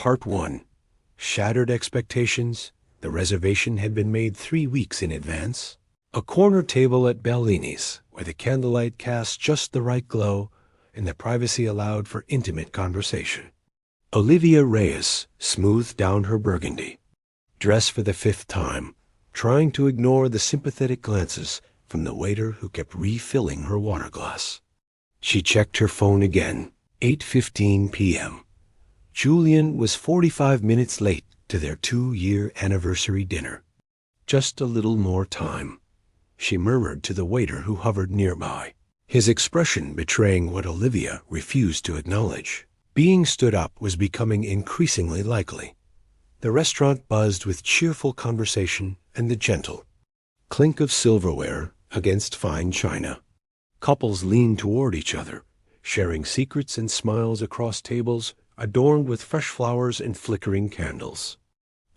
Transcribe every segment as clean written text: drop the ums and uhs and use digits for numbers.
Part 1. Shattered expectations. The reservation had been made 3 weeks in advance. A corner table at Bellini's, where the candlelight cast just the right glow and the privacy allowed for intimate conversation. Olivia Reyes smoothed down her burgundy, dressed for the 5th time, trying to ignore the sympathetic glances from the waiter who kept refilling her water glass. She checked her phone again. 8:15 p.m. Julian was 45 minutes late to their 2-year anniversary dinner. Just a little more time, she murmured to the waiter who hovered nearby, his expression betraying what Olivia refused to acknowledge. Being stood up was becoming increasingly likely. The restaurant buzzed with cheerful conversation and the gentle clink of silverware against fine china. Couples leaned toward each other, sharing secrets and smiles across tables adorned with fresh flowers and flickering candles.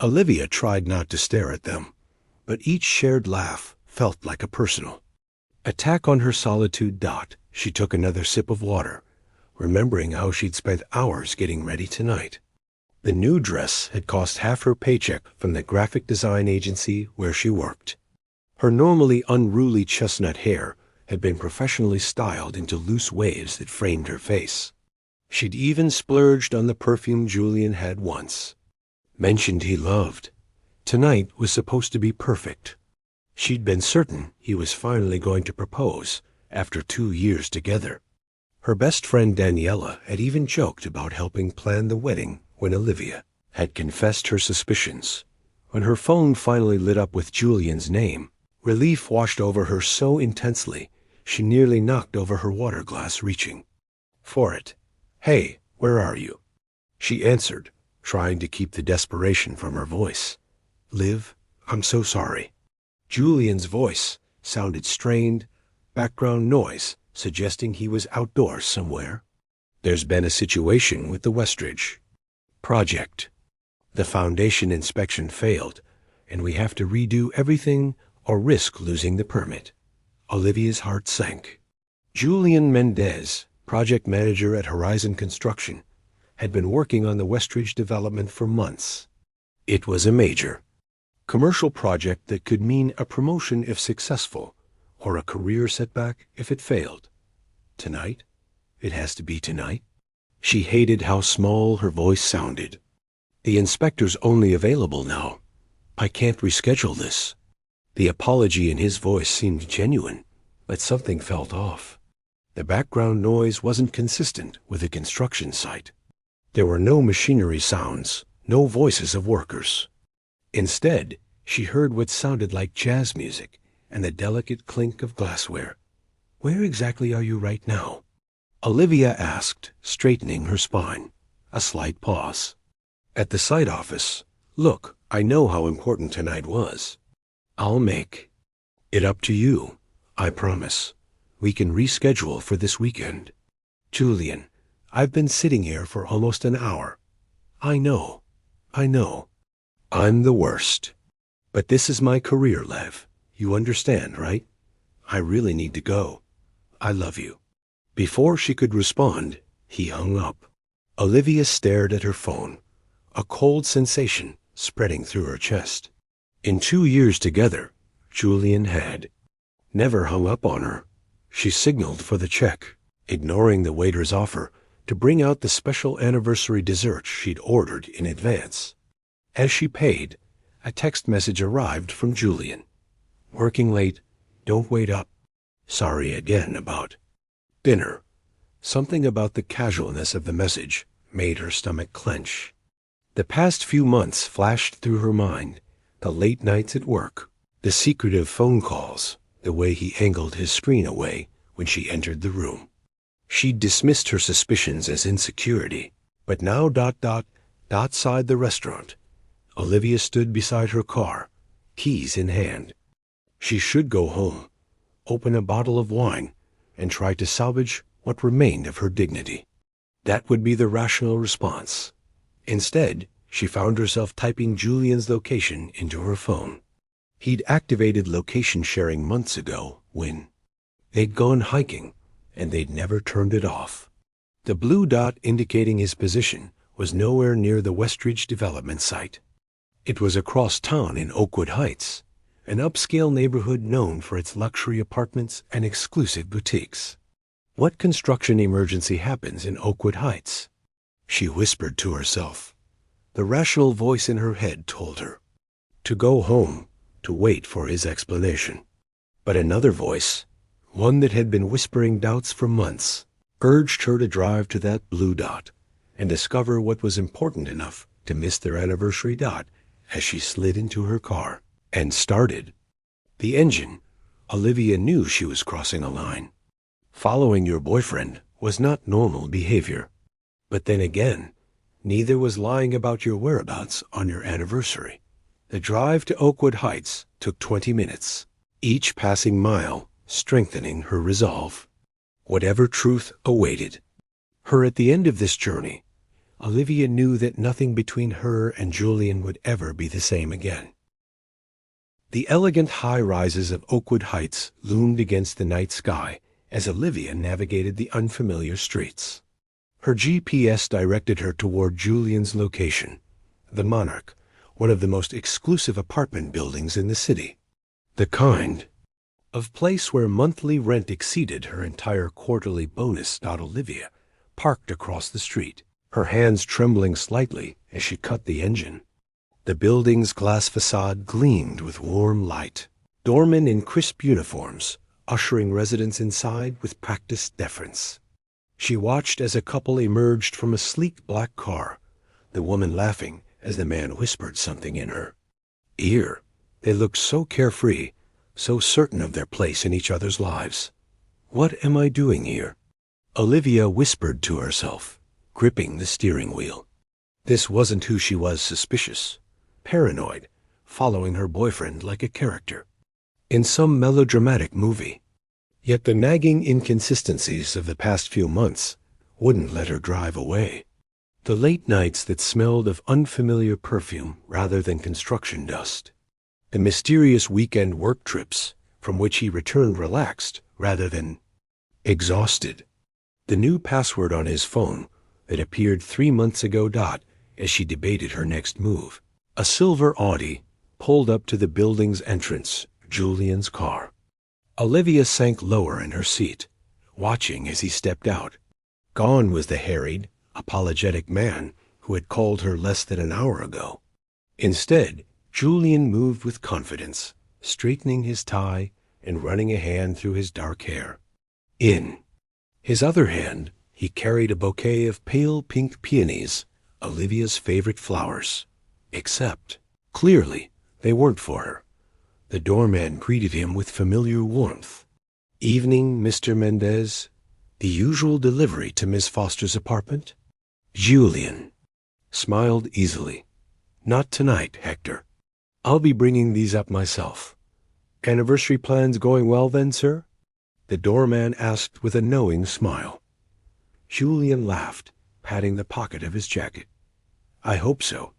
Olivia tried not to stare at them, but each shared laugh felt like a personal attack on her solitude. She took another sip of water, remembering how she'd spent hours getting ready tonight. The new dress had cost half her paycheck from the graphic design agency where she worked. Her normally unruly chestnut hair had been professionally styled into loose waves that framed her face. She'd even splurged on the perfume Julian had once mentioned he loved. Tonight was supposed to be perfect. She'd been certain he was finally going to propose after 2 years together. Her best friend Daniela had even joked about helping plan the wedding when Olivia had confessed her suspicions. When her phone finally lit up with Julian's name, relief washed over her so intensely she nearly knocked over her water glass reaching for it. "Hey, where are you?" she answered, trying to keep the desperation from her voice. "Liv, I'm so sorry." Julian's voice sounded strained, background noise suggesting he was outdoors somewhere. "There's been a situation with the Westridge project. The foundation inspection failed, and we have to redo everything or risk losing the permit." Olivia's heart sank. Julian Mendez, project manager at Horizon Construction, had been working on the Westridge development for months. It was a major commercial project that could mean a promotion if successful, or a career setback if it failed. Tonight? It has to be tonight. She hated how small her voice sounded. "The inspector's only available now. I can't reschedule this." The apology in his voice seemed genuine, but something felt off. The background noise wasn't consistent with a construction site. There were no machinery sounds, no voices of workers. Instead, she heard what sounded like jazz music and the delicate clink of glassware. "Where exactly are you right now?" Olivia asked, straightening her spine. A slight pause. "At the site office. Look, I know how important tonight was. I'll make it up to you, I promise. We can reschedule for this weekend." "Julian, I've been sitting here for almost an hour." I know. I'm the worst. But this is my career, Lev. You understand, right? I really need to go. I love you." Before she could respond, he hung up. Olivia stared at her phone, a cold sensation spreading through her chest. In 2 years together, Julian had never hung up on her. She signaled for the check, ignoring the waiter's offer to bring out the special anniversary dessert she'd ordered in advance. As she paid, a text message arrived from Julian. "Working late. Don't wait up. Sorry again about dinner." Something about the casualness of the message made her stomach clench. The past few months flashed through her mind, the late nights at work, the secretive phone calls, the way he angled his screen away when she entered the room. She'd dismissed her suspicions as insecurity, but now outside the restaurant, Olivia stood beside her car, keys in hand. She should go home, open a bottle of wine, and try to salvage what remained of her dignity. That would be the rational response. Instead, she found herself typing Julian's location into her phone. He'd activated location sharing months ago when they'd gone hiking, and they'd never turned it off. The blue dot indicating his position was nowhere near the Westridge development site. It was across town in Oakwood Heights, an upscale neighborhood known for its luxury apartments and exclusive boutiques. What construction emergency happens in Oakwood Heights? She whispered to herself. The rational voice in her head told her to go home, to wait for his explanation. But another voice, one that had been whispering doubts for months, urged her to drive to that blue dot and discover what was important enough to miss their anniversary dot as she slid into her car and started. The engine, Olivia knew she was crossing a line. Following your boyfriend was not normal behavior. But then again, neither was lying about your whereabouts on your anniversary. The drive to Oakwood Heights took 20 minutes, each passing mile strengthening her resolve. Whatever truth awaited her at the end of this journey, Olivia knew that nothing between her and Julian would ever be the same again. The elegant high-rises of Oakwood Heights loomed against the night sky as Olivia navigated the unfamiliar streets. Her GPS directed her toward Julian's location, the Monarch, one of the most exclusive apartment buildings in the city. The kind of place where monthly rent exceeded her entire quarterly bonus. Olivia parked across the street, her hands trembling slightly as she cut the engine. The building's glass facade gleamed with warm light, doormen in crisp uniforms ushering residents inside with practiced deference. She watched as a couple emerged from a sleek black car, the woman laughing as the man whispered something in her ear. They looked so carefree, so certain of their place in each other's lives. What am I doing here? Olivia whispered to herself, gripping the steering wheel. This wasn't who she was. Suspicious, paranoid, following her boyfriend like a character in some melodramatic movie. Yet the nagging inconsistencies of the past few months wouldn't let her drive away. The late nights that smelled of unfamiliar perfume rather than construction dust. The mysterious weekend work trips from which he returned relaxed rather than exhausted. The new password on his phone that appeared 3 months ago. As she debated her next move, a silver Audi pulled up to the building's entrance, Julian's car. Olivia sank lower in her seat, watching as he stepped out. Gone was the harried, apologetic man who had called her less than an hour ago. Instead, Julian moved with confidence, straightening his tie and running a hand through his dark hair. In his other hand, he carried a bouquet of pale pink peonies, Olivia's favorite flowers. Except, clearly, they weren't for her. The doorman greeted him with familiar warmth. Evening, Mr. Mendez. The usual delivery to Miss Foster's apartment? Julian smiled easily. Not tonight, Hector. I'll be bringing these up myself. Anniversary plans going well then, sir? The doorman asked with a knowing smile. Julian laughed, patting the pocket of his jacket. I hope so.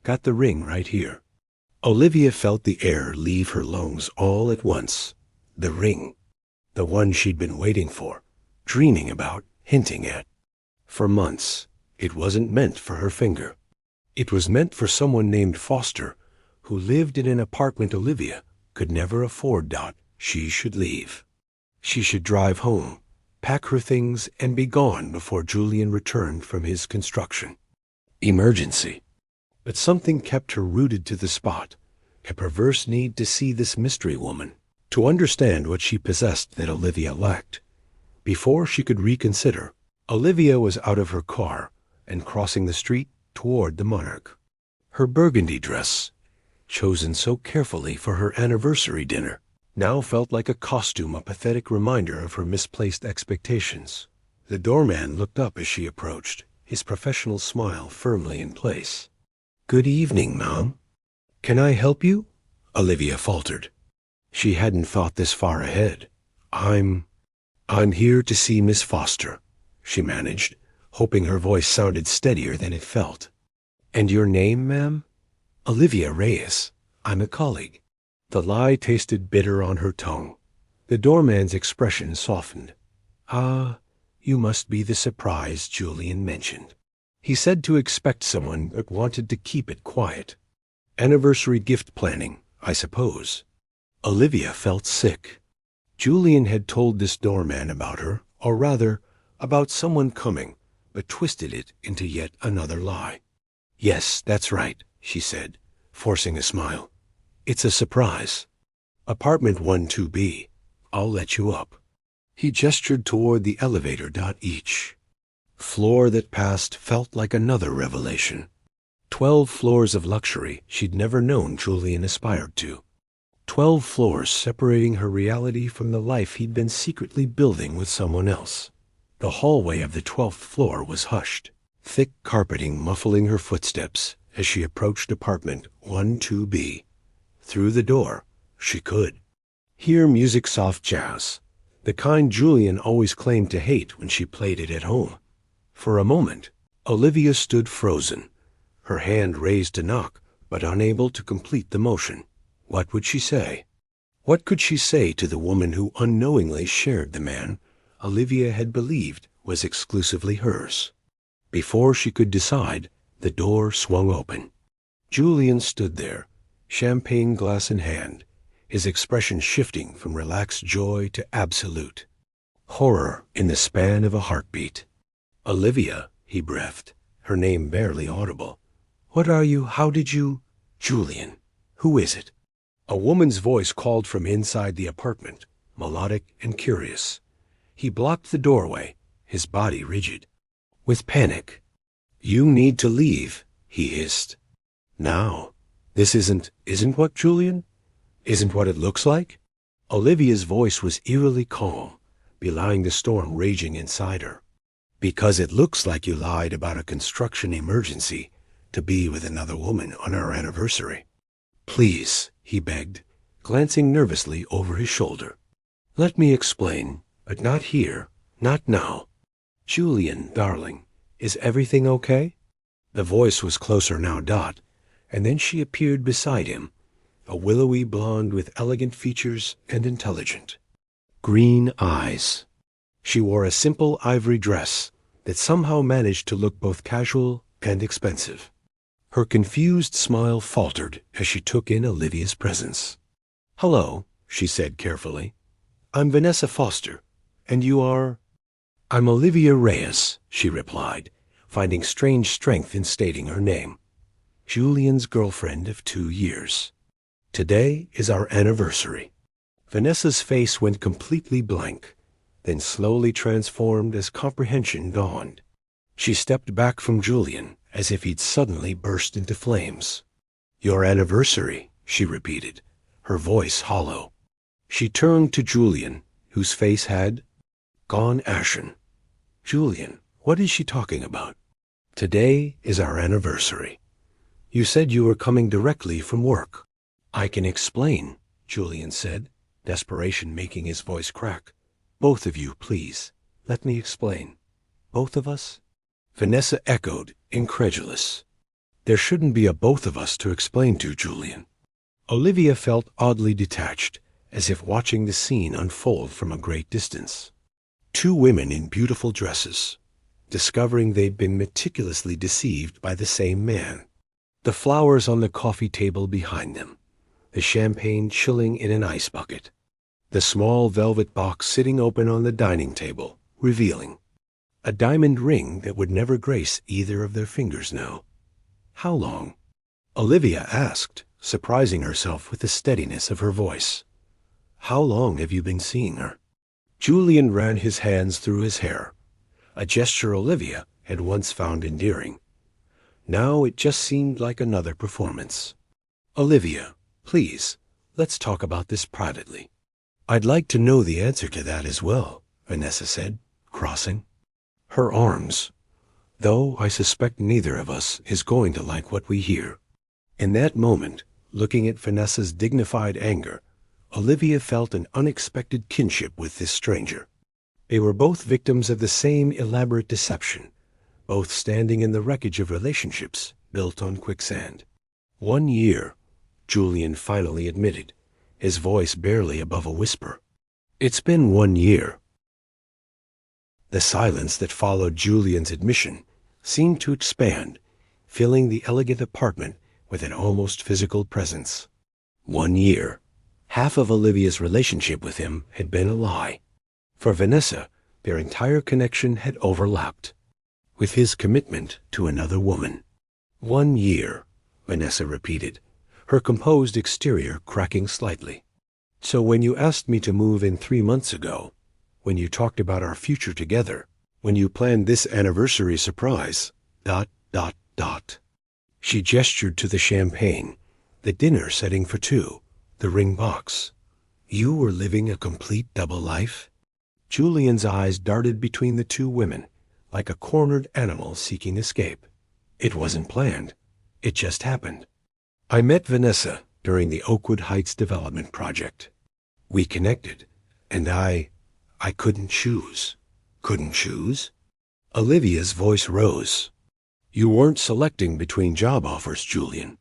Got the ring right here. Olivia felt the air leave her lungs all at once. The ring. The one she'd been waiting for, dreaming about, hinting at. For months, it wasn't meant for her finger. It was meant for someone named Foster, who lived in an apartment Olivia could never afford. She should leave. She should drive home, pack her things, and be gone before Julian returned from his construction. Emergency. But something kept her rooted to the spot, a perverse need to see this mystery woman, to understand what she possessed that Olivia lacked. Before she could reconsider, Olivia was out of her car and crossing the street toward the Monarch. Her burgundy dress, chosen so carefully for her anniversary dinner, now felt like a costume, a pathetic reminder of her misplaced expectations. The doorman looked up as she approached, his professional smile firmly in place. Good evening, Mom. Can I help you? Olivia faltered. She hadn't thought this far ahead. I'm here to see Miss Foster, she managed, hoping her voice sounded steadier than it felt. And your name, ma'am? Olivia Reyes. I'm a colleague. The lie tasted bitter on her tongue. The doorman's expression softened. Ah, you must be the surprise Julian mentioned. He said to expect someone that wanted to keep it quiet. Anniversary gift planning, I suppose. Olivia felt sick. Julian had told this doorman about her, or rather, about someone coming, but twisted it into yet another lie. Yes, that's right, she said, forcing a smile. It's a surprise. Apartment 12B. I'll let you up. He gestured toward the elevator. Each floor that passed felt like another revelation. 12 floors of luxury she'd never known Julian aspired to. 12 floors separating her reality from the life he'd been secretly building with someone else. The hallway of the 12th floor was hushed, thick carpeting muffling her footsteps as she approached apartment 12B. Through the door, she could hear music, soft jazz, the kind Julian always claimed to hate when she played it at home. For a moment, Olivia stood frozen, her hand raised to knock, but unable to complete the motion. What would she say? What could she say to the woman who unknowingly shared the man Olivia had believed was exclusively hers? Before she could decide, the door swung open. Julian stood there, champagne glass in hand, his expression shifting from relaxed joy to absolute horror in the span of a heartbeat. Olivia, he breathed, her name barely audible. What are you? How did you? Julian, who is it? A woman's voice called from inside the apartment, melodic and curious. He blocked the doorway, his body rigid. With panic. You need to leave, he hissed. Now. This isn't what, Julian? Isn't what it looks like? Olivia's voice was eerily calm, belying the storm raging inside her. Because it looks like you lied about a construction emergency to be with another woman on our anniversary. Please, he begged, glancing nervously over his shoulder. Let me explain, but not here, not now. Julian, darling, is everything okay? The voice was closer now. And then she appeared beside him, a willowy blonde with elegant features and intelligent green eyes. She wore a simple ivory dress that somehow managed to look both casual and expensive. Her confused smile faltered as she took in Olivia's presence. Hello, she said carefully. I'm Vanessa Foster, and you are? I'm Olivia Reyes, she replied, finding strange strength in stating her name. Julian's girlfriend of 2 years. Today is our anniversary. Vanessa's face went completely blank, then slowly transformed as comprehension dawned. She stepped back from Julian as if he'd suddenly burst into flames. Your anniversary, she repeated, her voice hollow. She turned to Julian, whose face had gone ashen. Julian, what is she talking about? Today is our anniversary. You said you were coming directly from work. I can explain, Julian said, desperation making his voice crack. Both of you, please. Let me explain. Both of us? Vanessa echoed, incredulous. There shouldn't be a both of us to explain to, Julian. Olivia felt oddly detached, as if watching the scene unfold from a great distance. 2 women in beautiful dresses, discovering they'd been meticulously deceived by the same man. The flowers on the coffee table behind them, the champagne chilling in an ice bucket, the small velvet box sitting open on the dining table, revealing a diamond ring that would never grace either of their fingers now. How long? Olivia asked, surprising herself with the steadiness of her voice. How long have you been seeing her? Julian ran his hands through his hair, a gesture Olivia had once found endearing. Now it just seemed like another performance. Olivia, please, let's talk about this privately. I'd like to know the answer to that as well, Vanessa said, crossing her arms, though I suspect neither of us is going to like what we hear. In that moment, looking at Vanessa's dignified anger, Olivia felt an unexpected kinship with this stranger. They were both victims of the same elaborate deception, both standing in the wreckage of relationships built on quicksand. 1 year, Julian finally admitted, his voice barely above a whisper. It's been 1 year. The silence that followed Julian's admission seemed to expand, filling the elegant apartment with an almost physical presence. 1 year. Half of Olivia's relationship with him had been a lie. For Vanessa, their entire connection had overlapped with his commitment to another woman. 1 year, Vanessa repeated, her composed exterior cracking slightly. So when you asked me to move in 3 months ago, when you talked about our future together, when you planned this anniversary surprise, ... She gestured to the champagne, the dinner setting for two, the ring box. You were living a complete double life? Julian's eyes darted between the two women, like a cornered animal seeking escape. It wasn't planned. It just happened. I met Vanessa during the Oakwood Heights development project. We connected, and I couldn't choose. Couldn't choose? Olivia's voice rose. You weren't selecting between job offers, Julian.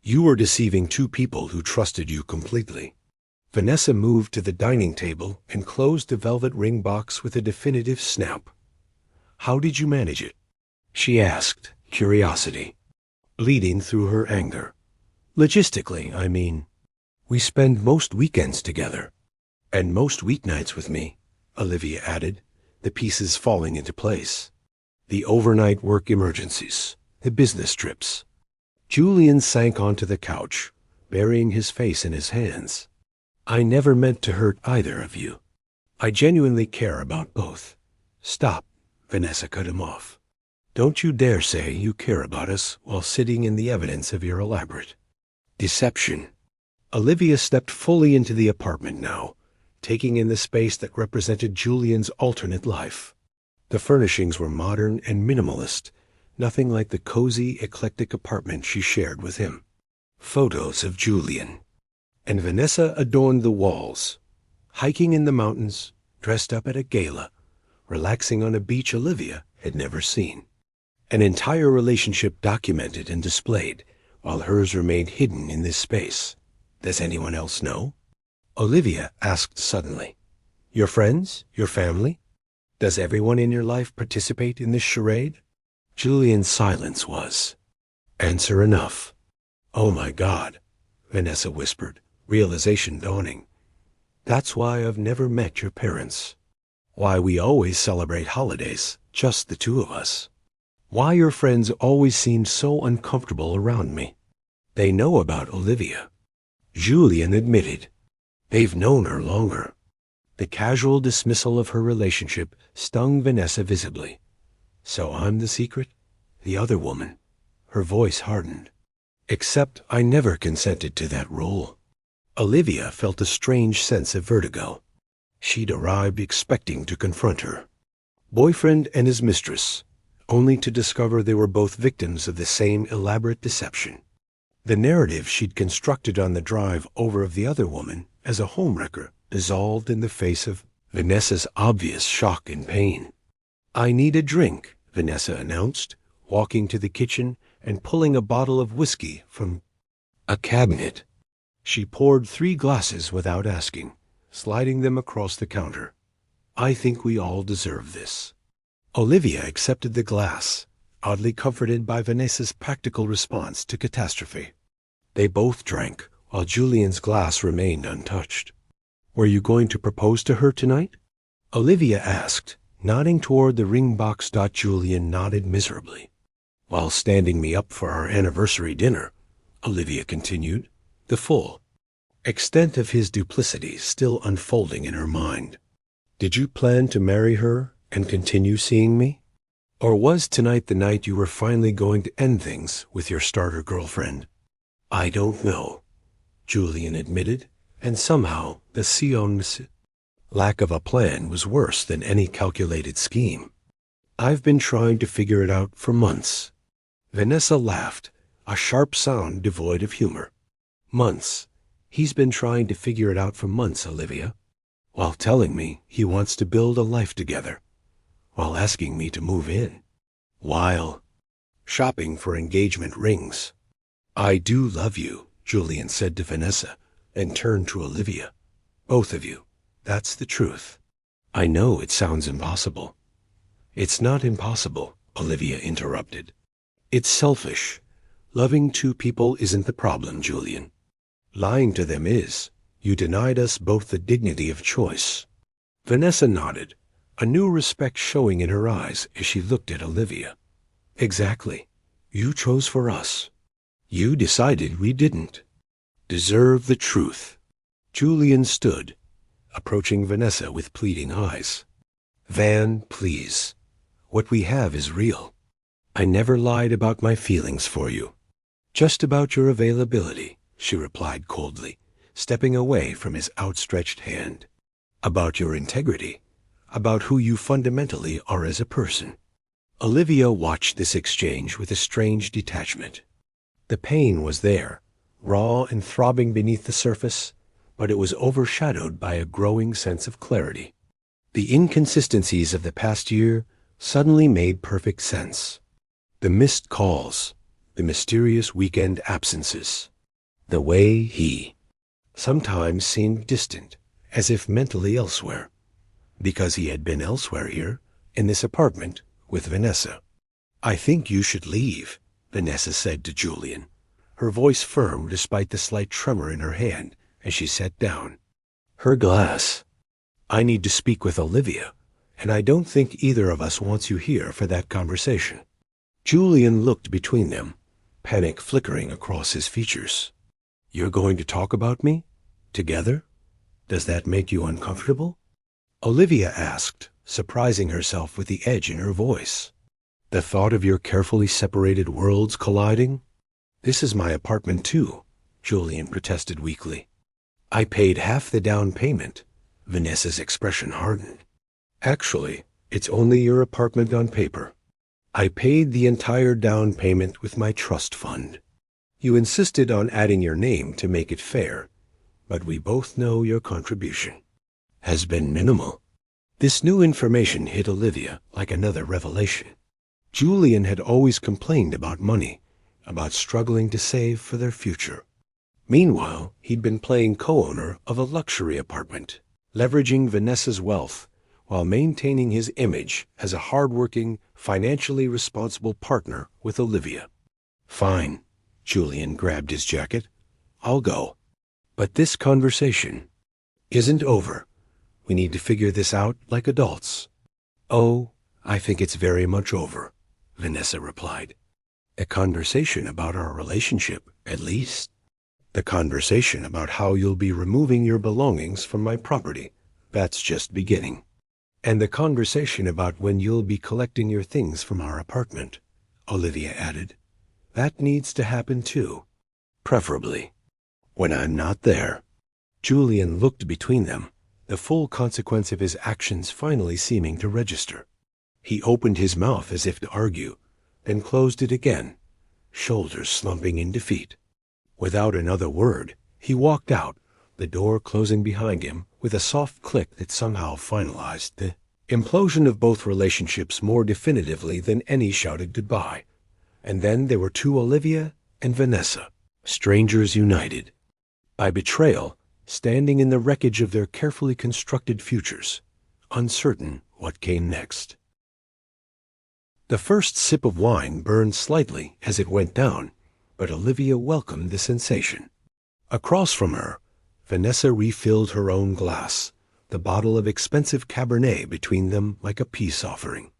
You were deceiving two people who trusted you completely. Vanessa moved to the dining table and closed the velvet ring box with a definitive snap. How did you manage it? She asked, curiosity bleeding through her anger. Logistically, I mean. We spend most weekends together. And most weeknights with me, Olivia added, the pieces falling into place. The overnight work emergencies, the business trips. Julian sank onto the couch, burying his face in his hands. I never meant to hurt either of you. I genuinely care about both. Stop, Vanessa cut him off. Don't you dare say you care about us while sitting in the evidence of your elaborate deception. Olivia stepped fully into the apartment now, taking in the space that represented Julian's alternate life. The furnishings were modern and minimalist, nothing like the cozy, eclectic apartment she shared with him. Photos of Julian. And Vanessa adorned the walls, hiking in the mountains, dressed up at a gala, relaxing on a beach Olivia had never seen. An entire relationship documented and displayed, while hers remained hidden in this space. Does anyone else know? Olivia asked suddenly. Your friends? Your family? Does everyone in your life participate in this charade? Julian's silence was answer enough. Oh my God, Vanessa whispered, realization dawning. That's why I've never met your parents. Why we always celebrate holidays, just the two of us. Why your friends always seem so uncomfortable around me. They know about Olivia. Julian admitted. They've known her longer. The casual dismissal of her relationship stung Vanessa visibly. So I'm the secret? The other woman. Her voice hardened. Except I never consented to that role. Olivia felt a strange sense of vertigo. She'd arrived expecting to confront her boyfriend and his mistress, only to discover they were both victims of the same elaborate deception. The narrative she'd constructed on the drive over of the other woman as a homewrecker dissolved in the face of Vanessa's obvious shock and pain. I need a drink, Vanessa announced, walking to the kitchen and pulling a bottle of whiskey from a cabinet. She poured 3 glasses without asking, sliding them across the counter. I think we all deserve this. Olivia accepted the glass, oddly comforted by Vanessa's practical response to catastrophe. They both drank, while Julian's glass remained untouched. Were you going to propose to her tonight? Olivia asked, nodding toward the ring box. Julian nodded miserably. While standing me up for our anniversary dinner, Olivia continued, the full extent of his duplicity still unfolding in her mind. Did you plan to marry her and continue seeing me? Or was tonight the night you were finally going to end things with your starter girlfriend? I don't know, Julian admitted, and somehow the Sion's lack of a plan was worse than any calculated scheme. I've been trying to figure it out for months. Vanessa laughed, a sharp sound devoid of humor. Months. He's been trying to figure it out for months, Olivia, while telling me he wants to build a life together, while asking me to move in, while shopping for engagement rings. I do love you, Julian said to Vanessa, and turned to Olivia. Both of you. That's the truth. I know it sounds impossible. It's not impossible, Olivia interrupted. It's selfish. Loving two people isn't the problem, Julian. Lying to them is. You denied us both the dignity of choice. Vanessa nodded, a new respect showing in her eyes as she looked at Olivia. Exactly. You chose for us. You decided we didn't. Deserve the truth. Julian stood, approaching Vanessa with pleading eyes. Van, please. What we have is real. I never lied about my feelings for you. Just about your availability, she replied coldly, stepping away from his outstretched hand. About your integrity. About who you fundamentally are as a person. Olivia watched this exchange with a strange detachment. The pain was there, raw and throbbing beneath the surface, but it was overshadowed by a growing sense of clarity. The inconsistencies of the past year suddenly made perfect sense. The missed calls, the mysterious weekend absences, the way he sometimes seemed distant, as if mentally elsewhere, because he had been elsewhere here, in this apartment, with Vanessa. I think you should leave, Vanessa said to Julian, her voice firm despite the slight tremor in her hand as she sat down. Her glass. I need to speak with Olivia, and I don't think either of us wants you here for that conversation. Julian looked between them, panic flickering across his features. You're going to talk about me? Together? Does that make you uncomfortable? Olivia asked, surprising herself with the edge in her voice. The thought of your carefully separated worlds colliding? This is my apartment too, Julian protested weakly. I paid half the down payment. Vanessa's expression hardened. Actually, it's only your apartment on paper. I paid the entire down payment with my trust fund. You insisted on adding your name to make it fair, but we both know your contribution has been minimal. This new information hit Olivia like another revelation. Julian had always complained about money, about struggling to save for their future. Meanwhile, he'd been playing co-owner of a luxury apartment, leveraging Vanessa's wealth while maintaining his image as a hardworking, financially responsible partner with Olivia. Fine, Julian grabbed his jacket. I'll go. But this conversation isn't over. We need to figure this out like adults. Oh, I think it's very much over, Vanessa replied. A conversation about our relationship, at least. The conversation about how you'll be removing your belongings from my property, that's just beginning. And the conversation about when you'll be collecting your things from our apartment, Olivia added. That needs to happen too. Preferably when I'm not there. Julian looked between them, the full consequence of his actions finally seeming to register. He opened his mouth as if to argue, then closed it again, shoulders slumping in defeat. Without another word, he walked out, the door closing behind him with a soft click that somehow finalized the implosion of both relationships more definitively than any shouted goodbye. And then there were two Olivia and Vanessa, strangers united by betrayal, standing in the wreckage of their carefully constructed futures, uncertain what came next. The first sip of wine burned slightly as it went down, but Olivia welcomed the sensation. Across from her, Vanessa refilled her own glass, the bottle of expensive Cabernet between them like a peace offering.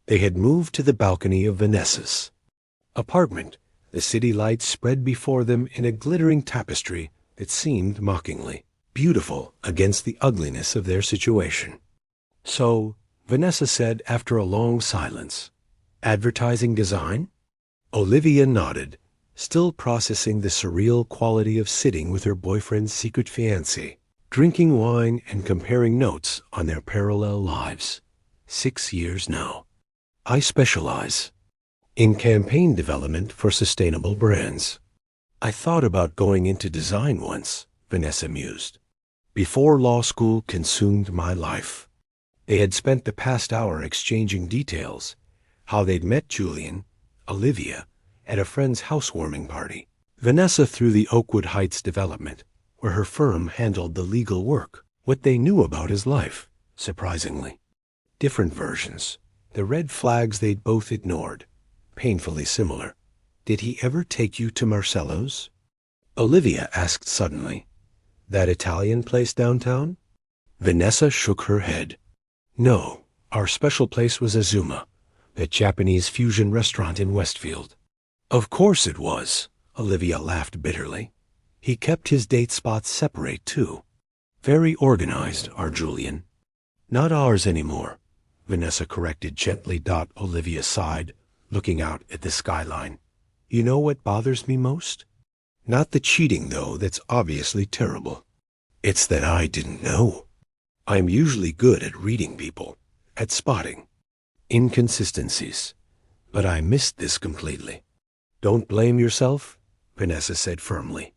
They had moved to the balcony of Vanessa's apartment, the city lights spread before them in a glittering tapestry that seemed mockingly beautiful against the ugliness of their situation. So, Vanessa said after a long silence, advertising design? Olivia nodded, still processing the surreal quality of sitting with her boyfriend's secret fiancé, drinking wine and comparing notes on their parallel lives. 6 years now. I specialize in campaign development for sustainable brands. I thought about going into design once, Vanessa mused, before law school consumed my life. They had spent the past hour exchanging details, how they'd met Julian, Olivia, at a friend's housewarming party. Vanessa through the Oakwood Heights development, where her firm handled the legal work, what they knew about his life, surprisingly. Different versions, The red flags they'd both ignored, painfully similar. Did he ever take you to Marcello's? Olivia asked suddenly. That Italian place downtown? Vanessa shook her head. No, our special place was Azuma, that Japanese fusion restaurant in Westfield. Of course it was, Olivia laughed bitterly. He kept his date spots separate, too. Very organized, our Julian. Not ours anymore, Vanessa corrected gently. Olivia sighed, looking out at the skyline. You know what bothers me most? Not the cheating, though, that's obviously terrible. It's that I didn't know. I'm usually good at reading people, at spotting inconsistencies, but I missed this completely. Don't blame yourself, Vanessa said firmly.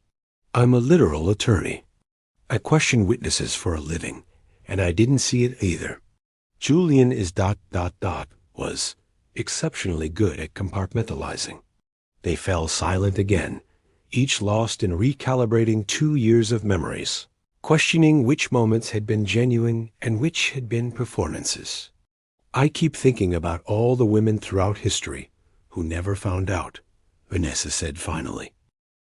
I'm a literal attorney. I question witnesses for a living, and I didn't see it either. Julian was exceptionally good at compartmentalizing. They fell silent again, each lost in recalibrating 2 years of memories, questioning which moments had been genuine and which had been performances. I keep thinking about all the women throughout history who never found out, Vanessa said finally,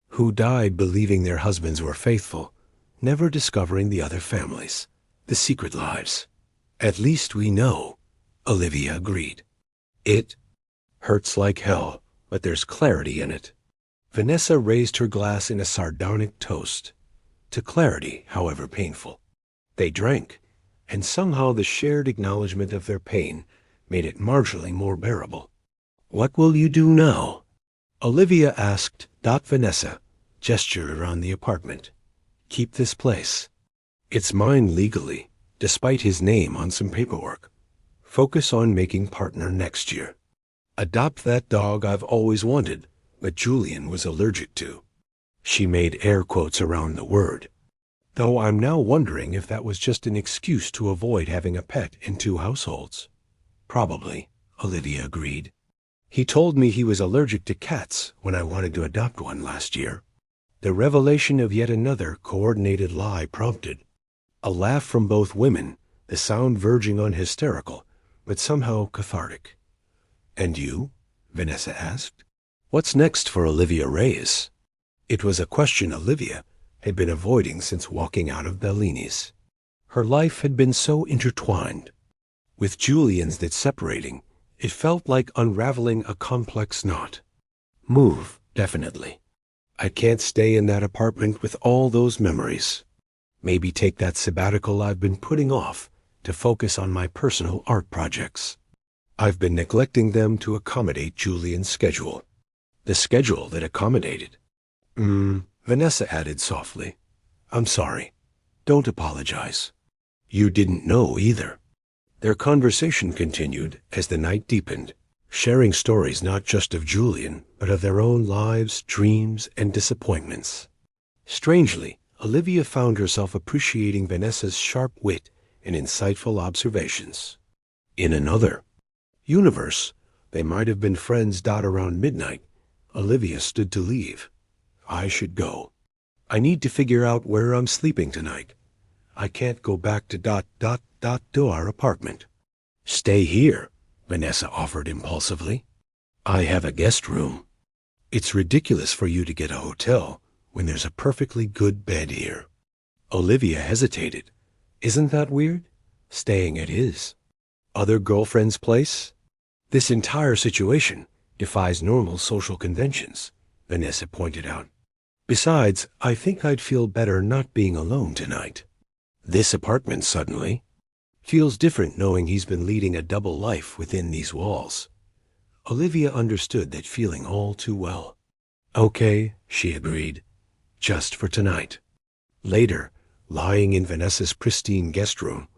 who died believing their husbands were faithful, never discovering the other families, the secret lives. At least we know, Olivia agreed. It hurts like hell, but there's clarity in it. Vanessa raised her glass in a sardonic toast. To clarity, however painful. They drank, and somehow the shared acknowledgement of their pain made it marginally more bearable. What will you do now? Olivia asked. Vanessa gestured around the apartment. Keep this place. It's mine legally, despite his name on some paperwork. Focus on making partner next year. Adopt that dog I've always wanted, but Julian was allergic to. She made air quotes around the word. Though I'm now wondering if that was just an excuse to avoid having a pet in 2 households. Probably, Olivia agreed. He told me he was allergic to cats when I wanted to adopt one last year. The revelation of yet another coordinated lie prompted a laugh from both women, the sound verging on hysterical, but somehow cathartic. And you? Vanessa asked. What's next for Olivia Reyes? It was a question Olivia had been avoiding since walking out of Bellini's. Her life had been so intertwined. With Julian's that separating, it felt like unraveling a complex knot. Move, definitely. I can't stay in that apartment with all those memories. Maybe take that sabbatical I've been putting off to focus on my personal art projects. I've been neglecting them to accommodate Julian's schedule. The schedule that accommodated. Vanessa added softly. I'm sorry. Don't apologize. You didn't know either. Their conversation continued as the night deepened, sharing stories not just of Julian, but of their own lives, dreams, and disappointments. Strangely, Olivia found herself appreciating Vanessa's sharp wit and insightful observations. In another universe, they might have been friends. Around midnight, Olivia stood to leave. I should go. I need to figure out where I'm sleeping tonight. I can't go back to our apartment. Stay here, Vanessa offered impulsively. I have a guest room. It's ridiculous for you to get a hotel when there's a perfectly good bed here. Olivia hesitated. Isn't that weird? Staying at his other girlfriend's place? This entire situation defies normal social conventions, Vanessa pointed out. Besides, I think I'd feel better not being alone tonight. This apartment suddenly feels different knowing he's been leading a double life within these walls. Olivia understood that feeling all too well. Okay, she agreed. Just for tonight. Later, lying in Vanessa's pristine guest room,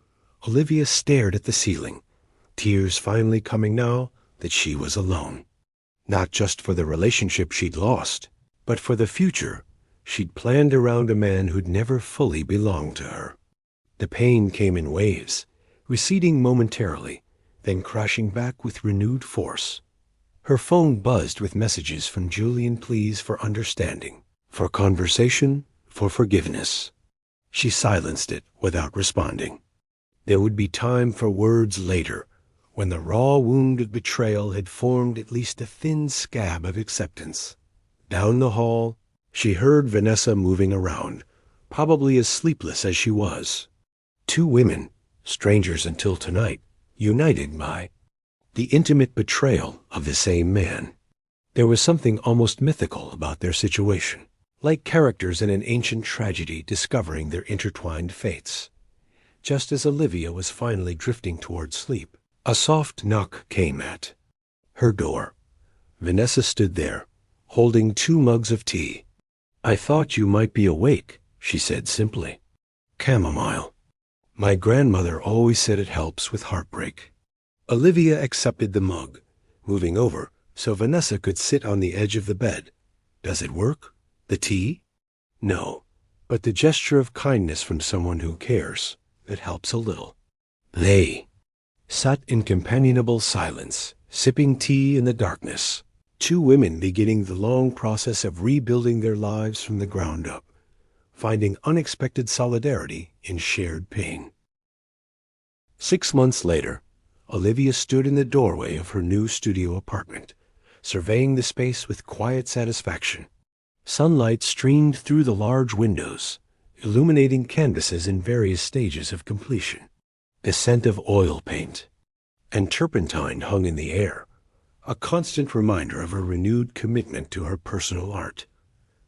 Olivia stared at the ceiling, tears finally coming now that she was alone. Not just for the relationship she'd lost, but for the future she'd planned around a man who'd never fully belonged to her. The pain came in waves, receding momentarily, then crashing back with renewed force. Her phone buzzed with messages from Julian pleas for understanding, for conversation, for forgiveness. She silenced it without responding. There would be time for words later, when the raw wound of betrayal had formed at least a thin scab of acceptance. Down the hall, she heard Vanessa moving around, probably as sleepless as she was. Two women, strangers until tonight, united by the intimate betrayal of the same man. There was something almost mythical about their situation, like characters in an ancient tragedy discovering their intertwined fates. Just as Olivia was finally drifting toward sleep, a soft knock came at her door. Vanessa stood there, holding 2 mugs of tea. "I thought you might be awake," she said simply. "Chamomile. My grandmother always said it helps with heartbreak." Olivia accepted the mug, moving over so Vanessa could sit on the edge of the bed. "Does it work? The tea?" "No, but the gesture of kindness from someone who cares, it helps a little." They sat in companionable silence, sipping tea in the darkness. 2 women beginning the long process of rebuilding their lives from the ground up, finding unexpected solidarity in shared pain. 6 months later, Olivia stood in the doorway of her new studio apartment, surveying the space with quiet satisfaction. Sunlight streamed through the large windows, illuminating canvases in various stages of completion. The scent of oil paint and turpentine hung in the air, a constant reminder of her renewed commitment to her personal art.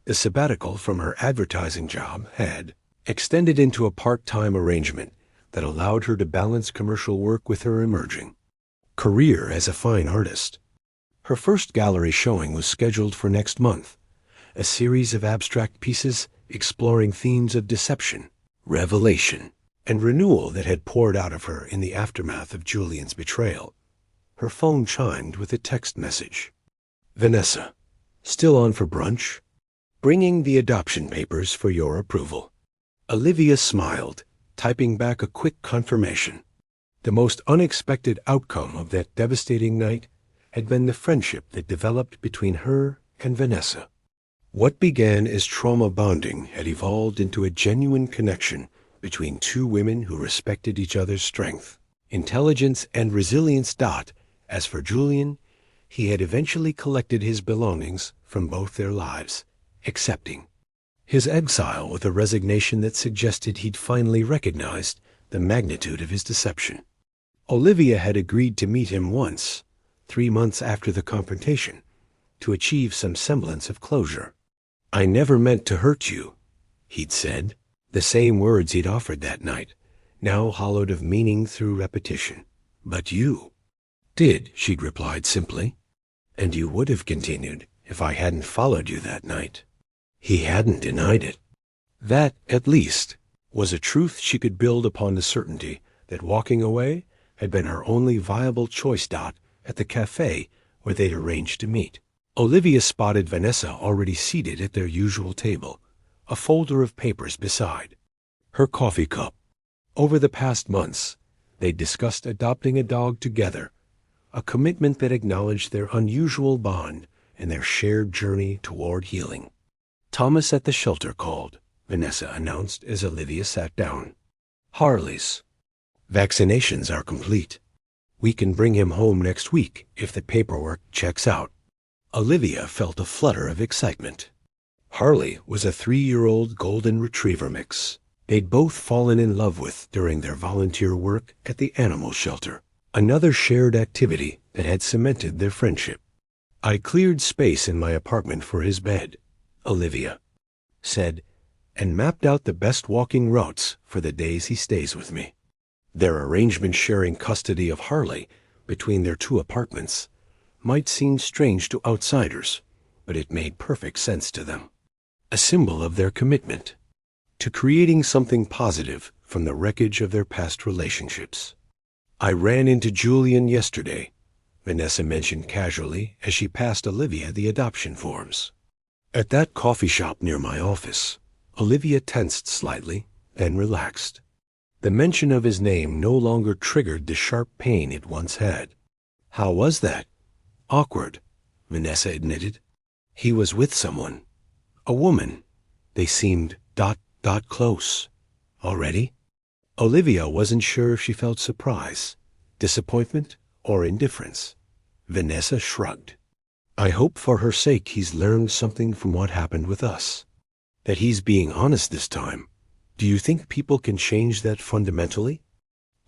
The sabbatical from her advertising job had extended into a part-time arrangement that allowed her to balance commercial work with her emerging career as a fine artist. Her first gallery showing was scheduled for next month, a series of abstract pieces exploring themes of deception, revelation, and renewal that had poured out of her in the aftermath of Julian's betrayal. Her phone chimed with a text message. "Vanessa, still on for brunch? Bringing the adoption papers for your approval." Olivia smiled, typing back a quick confirmation. The most unexpected outcome of that devastating night had been the friendship that developed between her and Vanessa. What began as trauma bonding had evolved into a genuine connection between 2 women who respected each other's strength, intelligence, and resilience. As for Julian, he had eventually collected his belongings from both their lives, accepting his exile with a resignation that suggested he'd finally recognized the magnitude of his deception. Olivia had agreed to meet him once, 3 months after the confrontation, to achieve some semblance of closure. "I never meant to hurt you," he'd said, the same words he'd offered that night, now hollowed of meaning through repetition. "But you did," she'd replied simply. "And you would have continued if I hadn't followed you that night." He hadn't denied it. That, at least, was a truth she could build upon the certainty that walking away had been her only viable choice. At the cafe where they'd arranged to meet, Olivia spotted Vanessa already seated at their usual table, a folder of papers beside her coffee cup. Over the past months, they'd discussed adopting a dog together, a commitment that acknowledged their unusual bond and their shared journey toward healing. "Thomas at the shelter called," Vanessa announced as Olivia sat down. "Harley's vaccinations are complete. We can bring him home next week if the paperwork checks out." Olivia felt a flutter of excitement. Harley was a 3-year-old golden retriever mix they'd both fallen in love with during their volunteer work at the animal shelter, another shared activity that had cemented their friendship. "I cleared space in my apartment for his bed," Olivia said, "and mapped out the best walking routes for the days he stays with me." Their arrangement sharing custody of Harley between their 2 apartments might seem strange to outsiders, but it made perfect sense to them. A symbol of their commitment to creating something positive from the wreckage of their past relationships. "I ran into Julian yesterday," Vanessa mentioned casually as she passed Olivia the adoption forms. "At that coffee shop near my office." Olivia tensed slightly, then relaxed. The mention of his name no longer triggered the sharp pain it once had. "How was that?" "Awkward," Vanessa admitted. "He was with someone. A woman. They seemed ... close." "Already?" Olivia wasn't sure if she felt surprise, disappointment, or indifference. Vanessa shrugged. I hope for her sake he's learned something from what happened with us. That he's being honest this time. Do you think people can change that fundamentally?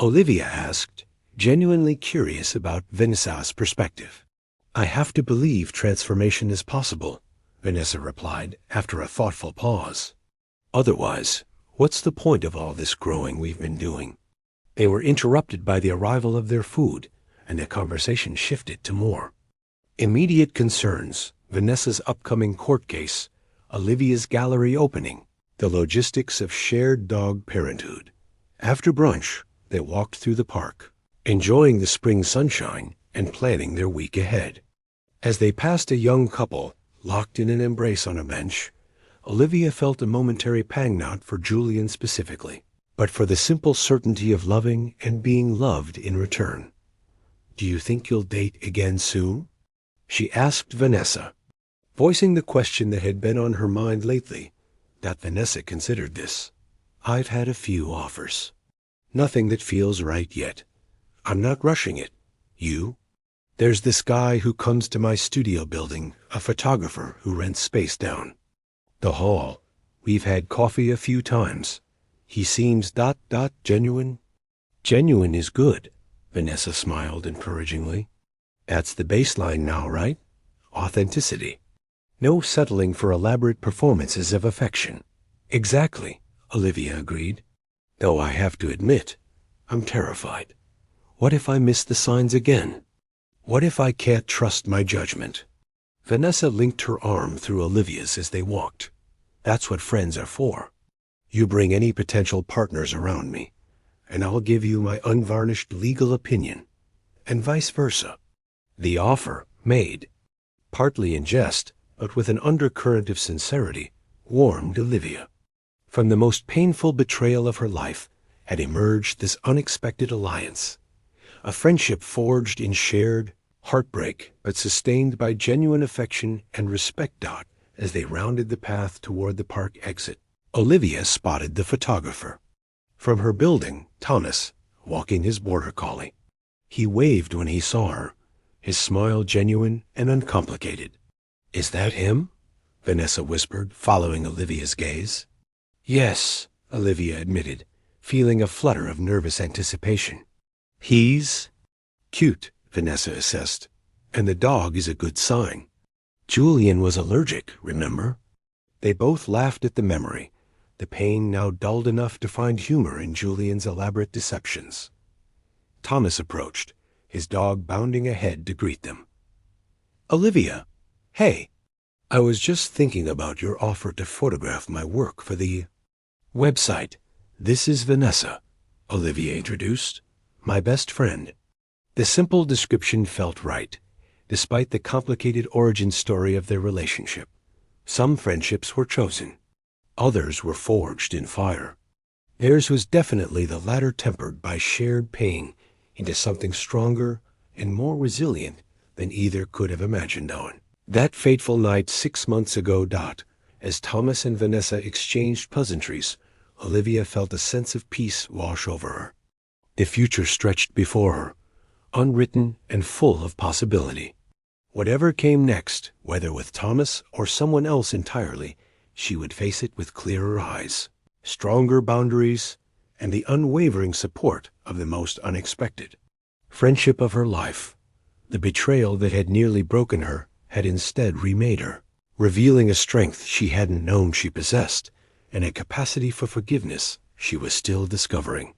Olivia asked, genuinely curious about Vanessa's perspective. I have to believe transformation is possible, Vanessa replied after a thoughtful pause. Otherwise, what's the point of all this growing we've been doing? They were interrupted by the arrival of their food, and the conversation shifted to more. Immediate concerns, Vanessa's upcoming court case, Olivia's gallery opening, the logistics of shared dog parenthood. After brunch, they walked through the park, enjoying the spring sunshine and planning their week ahead. As they passed a young couple, locked in an embrace on a bench, Olivia felt a momentary pang, not for Julian specifically, but for the simple certainty of loving and being loved in return. Do you think you'll date again soon? She asked Vanessa, voicing the question that had been on her mind lately. That Vanessa considered this. I've had a few offers. Nothing that feels right yet. I'm not rushing it. You? There's this guy who comes to my studio building, a photographer who rents space down the hall. We've had coffee a few times. He seems ... genuine. Genuine is good, Vanessa smiled encouragingly. That's the baseline now, right? Authenticity. No settling for elaborate performances of affection. Exactly, Olivia agreed. Though I have to admit, I'm terrified. What if I miss the signs again? What if I can't trust my judgment? Vanessa linked her arm through Olivia's as they walked. That's what friends are for. You bring any potential partners around me, and I'll give you my unvarnished legal opinion, and vice versa. The offer, made, partly in jest, but with an undercurrent of sincerity, warmed Olivia. From the most painful betrayal of her life had emerged this unexpected alliance, a friendship forged in shared heartbreak, but sustained by genuine affection and respect. As they rounded the path toward the park exit, Olivia spotted the photographer. From her building, Thomas, walking his border collie. He waved when he saw her, his smile genuine and uncomplicated. Is that him? Vanessa whispered, following Olivia's gaze. Yes, Olivia admitted, feeling a flutter of nervous anticipation. He's cute, Vanessa assessed, and the dog is a good sign. Julian was allergic, remember? They both laughed at the memory, the pain now dulled enough to find humor in Julian's elaborate deceptions. Thomas approached, his dog bounding ahead to greet them. Olivia, hey, I was just thinking about your offer to photograph my work for the website. This is Vanessa, Olivia introduced, my best friend. The simple description felt right, despite the complicated origin story of their relationship. Some friendships were chosen. Others were forged in fire. Theirs was definitely the latter, tempered by shared pain into something stronger and more resilient than either could have imagined on. That fateful night 6 months ago. As Thomas and Vanessa exchanged pleasantries, Olivia felt a sense of peace wash over her. The future stretched before her, unwritten and full of possibility. Whatever came next, whether with Thomas or someone else entirely, she would face it with clearer eyes, stronger boundaries, and the unwavering support of the most unexpected. Friendship of her life. The betrayal that had nearly broken her had instead remade her, revealing a strength she hadn't known she possessed, and a capacity for forgiveness she was still discovering.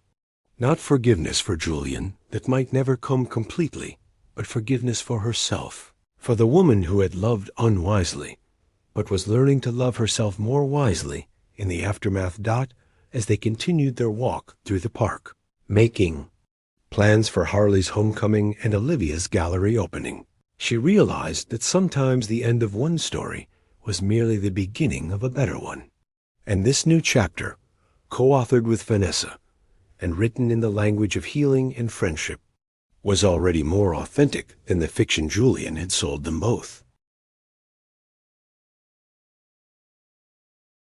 Not forgiveness for Julian that might never come completely, but forgiveness for herself, for the woman who had loved unwisely, but was learning to love herself more wisely in the aftermath. As they continued their walk through the park, making plans for Harley's homecoming and Olivia's gallery opening, she realized that sometimes the end of one story was merely the beginning of a better one. And this new chapter, co-authored with Vanessa, and written in the language of healing and friendship, was already more authentic than the fiction Julian had sold them both.